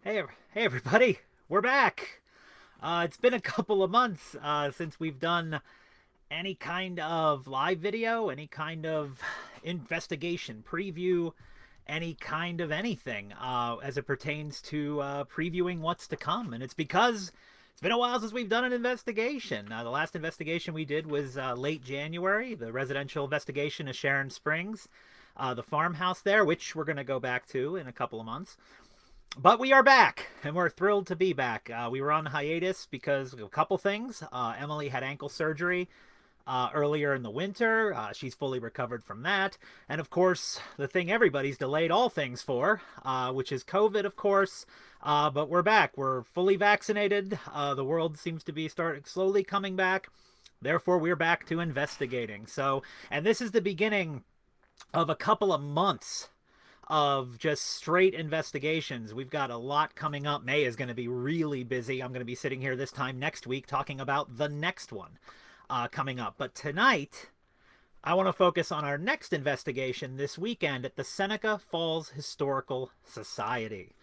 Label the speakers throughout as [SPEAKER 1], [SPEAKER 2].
[SPEAKER 1] Hey everybody, we're back. It's been a couple of months since we've done any kind of live video, any kind of investigation preview, any kind of anything as it pertains to previewing what's to come. And it's because it's been a while since we've done an investigation. The last investigation we did was late January, the residential investigation of Sharon Springs, the farmhouse there, which we're going to go back to in a couple of months. But we are back, and we're thrilled to be back. We were on hiatus because of a couple things. Emily had ankle surgery earlier in the winter. She's fully recovered from that. And of course, the thing everybody's delayed all things for, which is COVID, of course. But we're back. We're fully vaccinated. The world seems to be slowly coming back. Therefore, we're back to investigating. And this is the beginning of a couple of months of just straight investigations. We've got a lot coming up. May is going to be really busy. I'm going to be sitting here this time next week talking about the next one coming up. But tonight, I want to focus on our next investigation this weekend at the Seneca Falls Historical Society.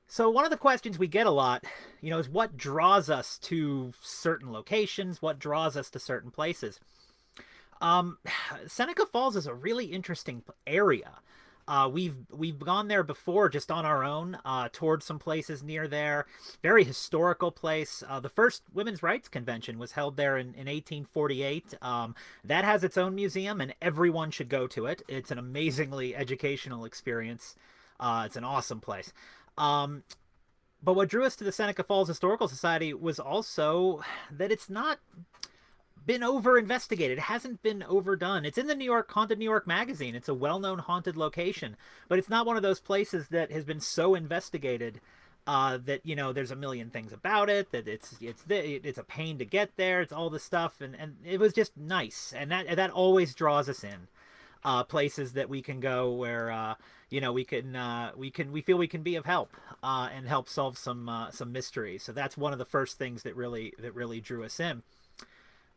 [SPEAKER 1] So one of the questions we get a lot, is what draws us to certain locations, what draws us to certain places. Seneca Falls is a really interesting area. We've gone there before just on our own, toured some places near there. Very historical place. The first women's rights convention was held there in 1848. That has its own museum, and everyone should go to it. It's an amazingly educational experience. It's an awesome place. But what drew us to the Seneca Falls Historical Society was also that it's not been over investigated. It hasn't been overdone. It's in the Haunted New York magazine. It's a well-known haunted location, but it's not one of those places that has been so investigated that there's a million things about it, that it's a pain to get there. It's all this stuff, and it was just nice, and that always draws us in. Places that we can go where we feel we can be of help and help solve some mysteries. So that's one of the first things that really drew us in.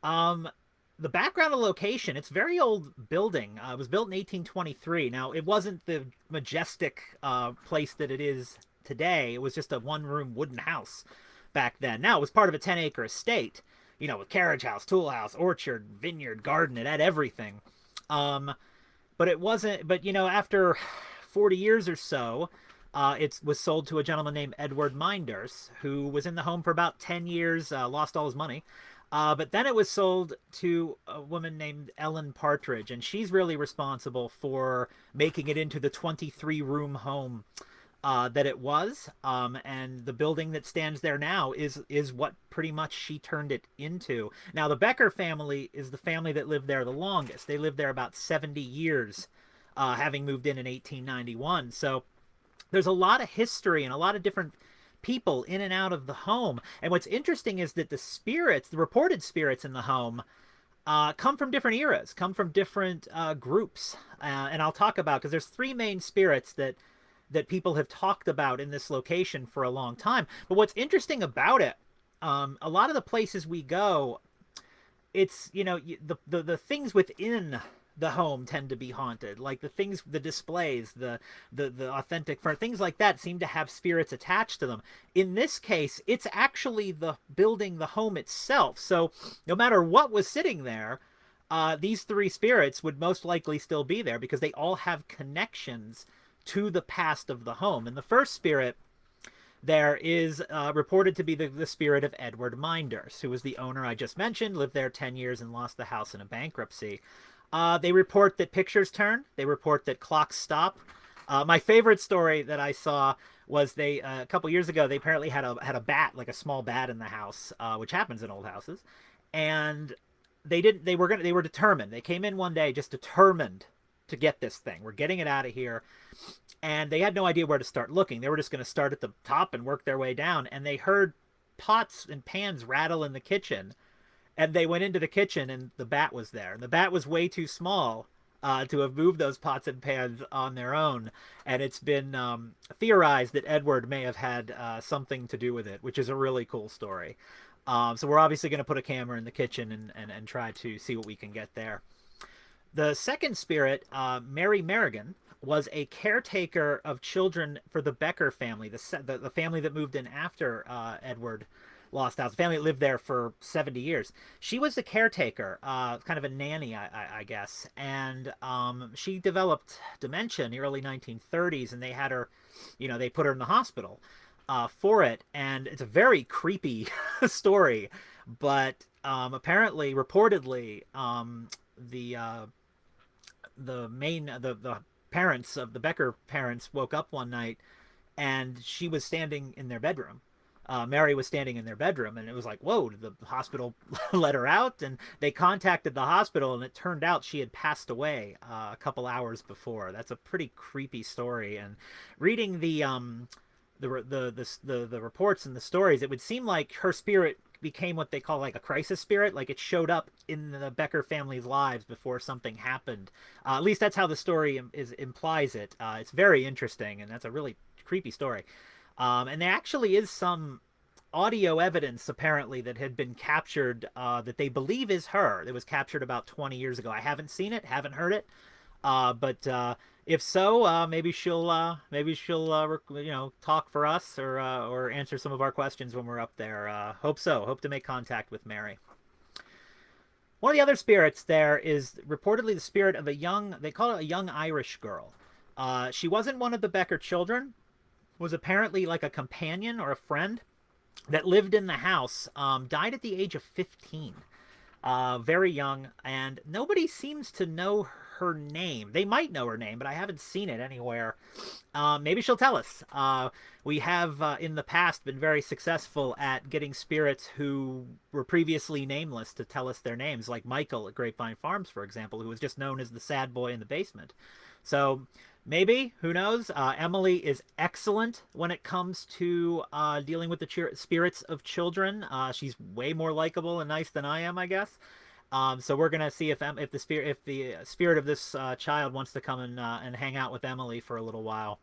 [SPEAKER 1] The background of the location, it's a very old building. It was built in 1823. Now, it wasn't the majestic place that it is today. It was just a one-room wooden house back then. Now, it was part of a 10-acre estate, with carriage house, tool house, orchard, vineyard, garden. It had everything. But it wasn't, but, after 40 years or so, it was sold to a gentleman named Edward Minders, who was in the home for about 10 years, lost all his money. But then it was sold to a woman named Ellen Partridge, and she's really responsible for making it into the 23-room home that it was. And the building that stands there now is what pretty much she turned it into. Now, the Becker family is the family that lived there the longest. They lived there about 70 years, having moved in 1891. So there's a lot of history and a lot of different people in and out of the home. And what's interesting is that the reported spirits in the home, come from different eras, come from different groups. And I'll talk about, because there's three main spirits that people have talked about in this location for a long time. But what's interesting about it, a lot of the places we go, it's, the things within the home tend to be haunted, like the displays, the authentic for things like that seem to have spirits attached to them. In this case, it's actually the building, the home itself. So no matter what was sitting there, these three spirits would most likely still be there because they all have connections to the past of the home. And the first spirit there is reported to be the spirit of Edward Minders, who was the owner I just mentioned, lived there 10 years and lost the house in a bankruptcy. They report that pictures turn. They report that clocks stop. My favorite story that I saw was a couple years ago, they apparently had a bat, like a small bat in the house, which happens in old houses. And they were determined. They came in one day just determined to get this thing. We're getting it out of here. And they had no idea where to start looking. They were just going to start at the top and work their way down. And they heard pots and pans rattle in the kitchen. And they went into the kitchen, and the bat was there. And the bat was way too small to have moved those pots and pans on their own. And it's been theorized that Edward may have had something to do with it, which is a really cool story. So we're obviously going to put a camera in the kitchen and try to see what we can get there. The second spirit, Mary Merrigan, was a caretaker of children for the Becker family, the family that moved in after Edward lost house, the family that lived there for 70 years. She was the caretaker, kind of a nanny, I guess. And she developed dementia in the early 1930s, and they had her, they put her in the hospital for it. And it's a very creepy story. But apparently, reportedly, the the parents of the Becker parents woke up one night and she was standing in their bedroom. Mary was standing in their bedroom, and it was like, whoa, did the hospital let her out? And they contacted the hospital, and it turned out she had passed away a couple hours before. That's a pretty creepy story. And reading the reports and the stories, it would seem like her spirit became what they call like a crisis spirit. Like it showed up in the Becker family's lives before something happened. At least that's how the story implies it. It's very interesting, and that's a really creepy story. And there actually is some audio evidence apparently that had been captured that they believe is her. It was captured about 20 years ago. I haven't seen it, haven't heard it, but if so, maybe she'll talk for us or answer some of our questions when we're up there. Hope so. Hope to make contact with Mary. One of the other spirits there is reportedly the spirit of they call it a young Irish girl. She wasn't one of the Becker children, was apparently like a companion or a friend that lived in the house, died at the age of 15. Very young, and nobody seems to know her name. They might know her name, but I haven't seen it anywhere. Maybe she'll tell us. We have in the past been very successful at getting spirits who were previously nameless to tell us their names, like Michael at Grapevine Farms, for example, who was just known as the sad boy in the basement. So maybe, who knows? Emily is excellent when it comes to dealing with the spirits of children. She's way more likable and nice than I am, I guess. So we're gonna see if the spirit of this child wants to come and hang out with Emily for a little while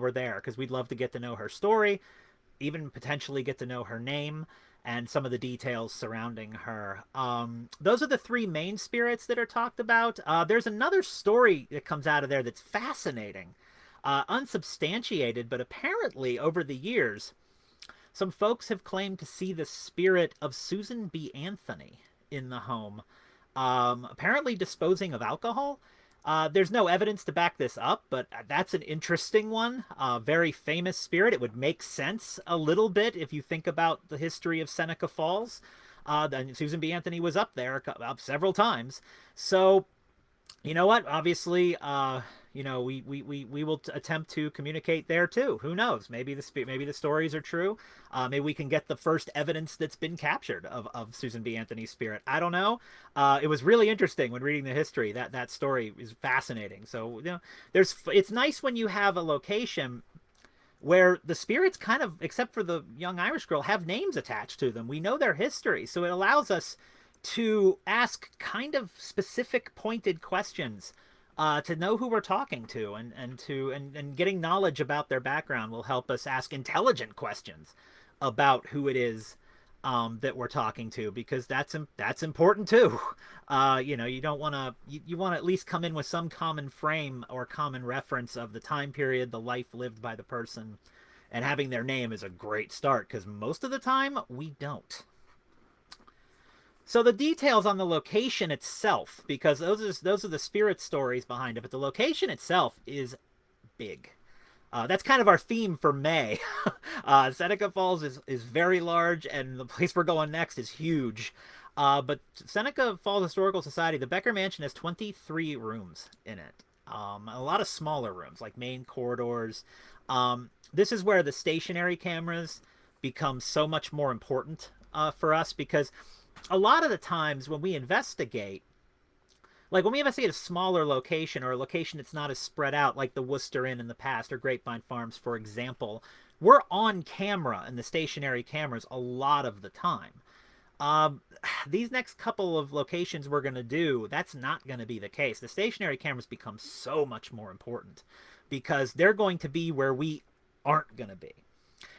[SPEAKER 1] we're there, because we'd love to get to know her story, even potentially get to know her name and some of the details surrounding her. Those are the three main spirits that are talked about. There's another story that comes out of there that's fascinating, unsubstantiated, but apparently over the years, some folks have claimed to see the spirit of Susan B. Anthony in the home, apparently disposing of alcohol. There's no evidence to back this up, but that's an interesting one. Very famous spirit. It would make sense a little bit if you think about the history of Seneca Falls. Susan B. Anthony was up there several times. So, you know what? Obviously, we will attempt to communicate there too. Who knows? Maybe the stories are true. Maybe we can get the first evidence that's been captured of Susan B. Anthony's spirit. I don't know. It was really interesting when reading the history. That story is fascinating. So it's nice when you have a location where the spirits kind of, except for the young Irish girl, have names attached to them. We know their history, so it allows us to ask kind of specific, pointed questions to know who we're talking to, and getting knowledge about their background will help us ask intelligent questions about who it is that we're talking to, because that's important too. You don't want to you want to at least come in with some common frame or common reference of the time period, the life lived by the person, and having their name is a great start, because most of the time we don't. So the details on the location itself, because those are the spirit stories behind it, but the location itself is big. That's kind of our theme for May. Seneca Falls is very large, and the place we're going next is huge. But Seneca Falls Historical Society, the Becker Mansion, has 23 rooms in it. A lot of smaller rooms, like main corridors. This is where the stationary cameras become so much more important for us, because a lot of the times when we investigate, like when we investigate a smaller location, or a location that's not as spread out, like the Worcester Inn in the past, or Grapevine Farms, for example, we're on camera in the stationary cameras a lot of the time. These next couple of locations we're going to do, that's not going to be the case. The stationary cameras become so much more important, because they're going to be where we aren't going to be.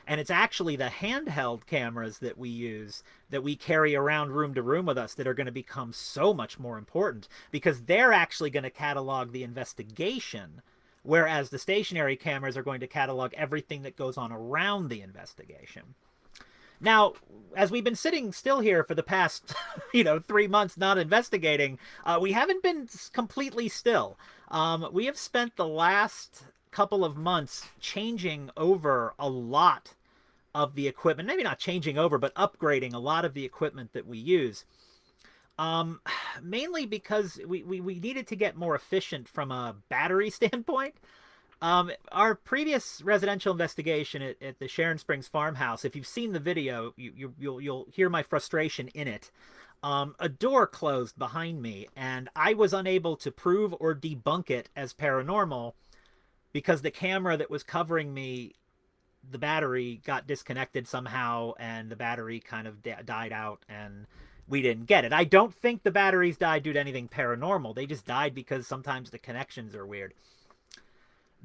[SPEAKER 1] And it's actually the handheld cameras that we use, that we carry around room to room with us, that are going to become so much more important, because they're actually going to catalog the investigation, whereas the stationary cameras are going to catalog everything that goes on around the investigation. Now, as we've been sitting still here for the past, 3 months not investigating, we haven't been completely still. We have spent the last couple of months changing over a lot of the equipment. Maybe not changing over, but upgrading a lot of the equipment that we use. Um, Mainly because we needed to get more efficient from a battery standpoint. Our previous residential investigation at the Sharon Springs farmhouse, if you've seen the video, you'll hear my frustration in it. A door closed behind me, and I was unable to prove or debunk it as paranormal because the camera that was covering me, the battery got disconnected somehow, and the battery kind of died out, and we didn't get it. I don't think the batteries died due to anything paranormal. They just died because sometimes the connections are weird.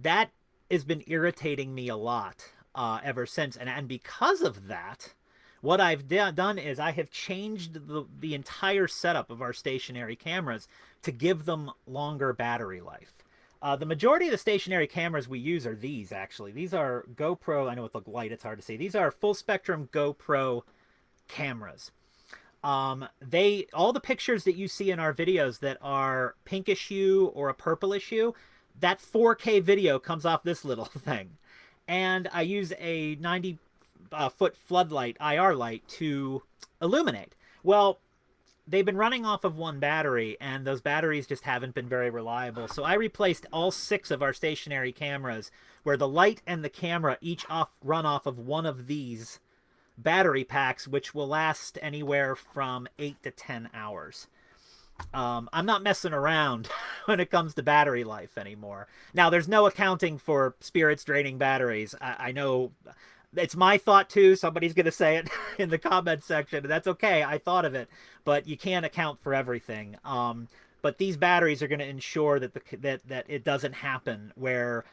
[SPEAKER 1] That has been irritating me a lot ever since. And because of that, what I've done is I have changed the entire setup of our stationary cameras to give them longer battery life. The majority of the stationary cameras we use are these, actually. These are GoPro. I know with the light it's hard to see. These are full spectrum GoPro cameras. All the pictures that you see in our videos that are pinkish hue or a purplish hue, that 4K video comes off this little thing. And I use a 90 foot floodlight, IR light, to illuminate. Well, they've been running off of one battery, and those batteries just haven't been very reliable. So I replaced all 6 of our stationary cameras, where the light and the camera each run off of one of these battery packs, which will last anywhere from 8 to 10 hours. I'm not messing around when it comes to battery life anymore. Now, there's no accounting for spirits draining batteries. I know it's my thought too. Somebody's going to say it in the comments section, and that's okay. I thought of it, but you can't account for everything. But these batteries are going to ensure that that it doesn't happen where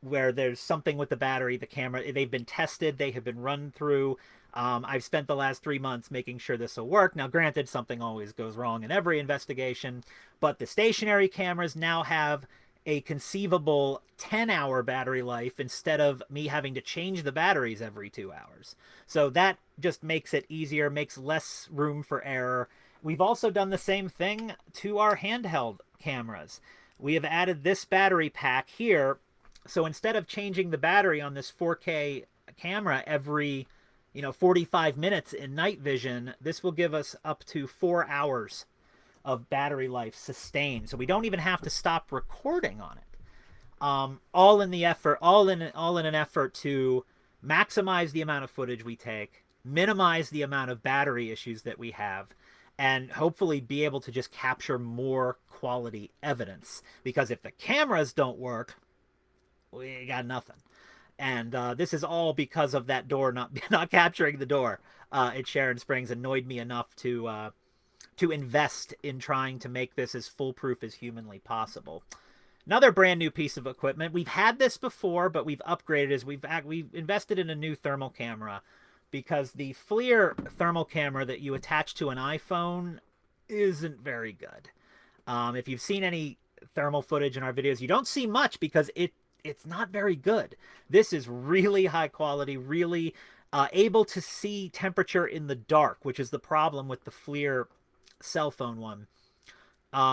[SPEAKER 1] there's something with the battery, the camera. They've been tested. They have been run through. I've spent the last 3 months making sure this will work. Now, granted, something always goes wrong in every investigation, but the stationary cameras now have a conceivable 10-hour battery life instead of me having to change the batteries every 2 hours. So that just makes it easier, makes less room for error. We've also done the same thing to our handheld cameras. We have added this battery pack here. So instead of changing the battery on this 4K camera every 45 minutes in night vision, this will give us up to 4 hours of battery life sustained. So we don't even have to stop recording on it. All in an effort to maximize the amount of footage we take, minimize the amount of battery issues that we have, and hopefully be able to just capture more quality evidence. Because if the cameras don't work, we got nothing. And this is all because of that door not capturing the door at Sharon Springs annoyed me enough to invest in trying to make this as foolproof as humanly possible. Another brand new piece of equipment. We've had this before, but we've upgraded as we've invested in a new thermal camera, because the FLIR thermal camera that you attach to an iPhone isn't very good. If you've seen any thermal footage in our videos, you don't see much because it's not very good. This is really high quality, really able to see temperature in the dark, which is the problem with the FLIR cell phone one.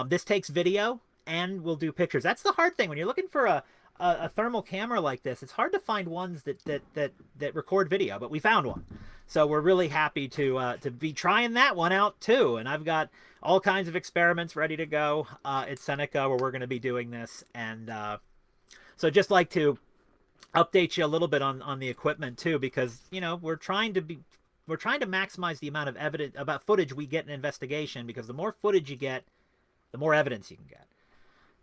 [SPEAKER 1] This takes video and will do pictures. That's the hard thing when you're looking for a thermal camera like this. It's hard to find ones that record video, but we found one. So we're really happy to be trying that one out too. And I've got all kinds of experiments ready to go at Seneca where we're going to be doing this. And so just like to update you a little bit on the equipment too, because we're trying to maximize the amount of footage we get in an investigation, because the more footage you get, the more evidence you can get.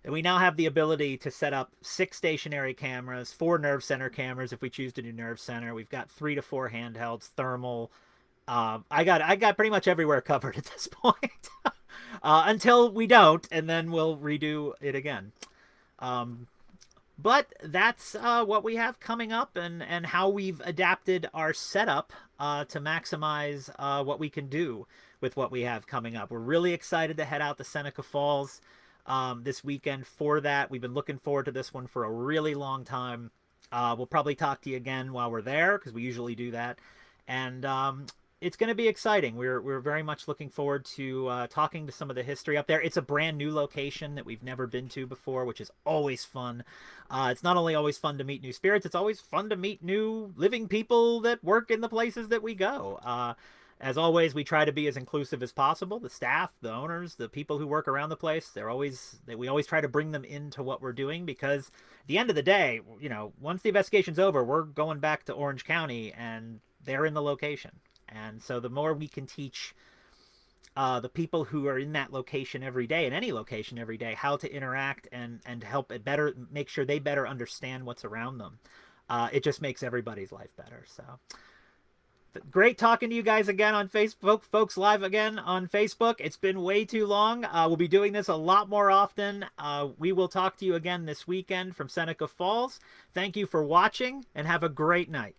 [SPEAKER 1] And we now have the ability to set up 6 stationary cameras, 4 nerve center cameras if we choose to do nerve center. We've got 3 to 4 handhelds, thermal. I got pretty much everywhere covered at this point until we don't, and then we'll redo it again. But that's what we have coming up, and how we've adapted our setup to maximize what we can do with what we have coming up. We're really excited to head out to Seneca Falls this weekend for that. We've been looking forward to this one for a really long time. We'll probably talk to you again while we're there because we usually do that. And it's going to be exciting. We're very much looking forward to talking to some of the history up there. It's a brand new location that we've never been to before, which is always fun. It's not only always fun to meet new spirits, it's always fun to meet new living people that work in the places that we go. As always, we try to be as inclusive as possible. The staff, the owners, the people who work around the place, we always try to bring them into what we're doing, because at the end of the day, once the investigation's over, we're going back to Orange County and they're in the location. And so the more we can teach the people who are in that location every day, in any location every day, how to interact and help it better, make sure they better understand what's around them, it just makes everybody's life better. So great talking to you guys again on Facebook, folks, live again on Facebook. It's been way too long. We'll be doing this a lot more often. We will talk to you again this weekend from Seneca Falls. Thank you for watching, and have a great night.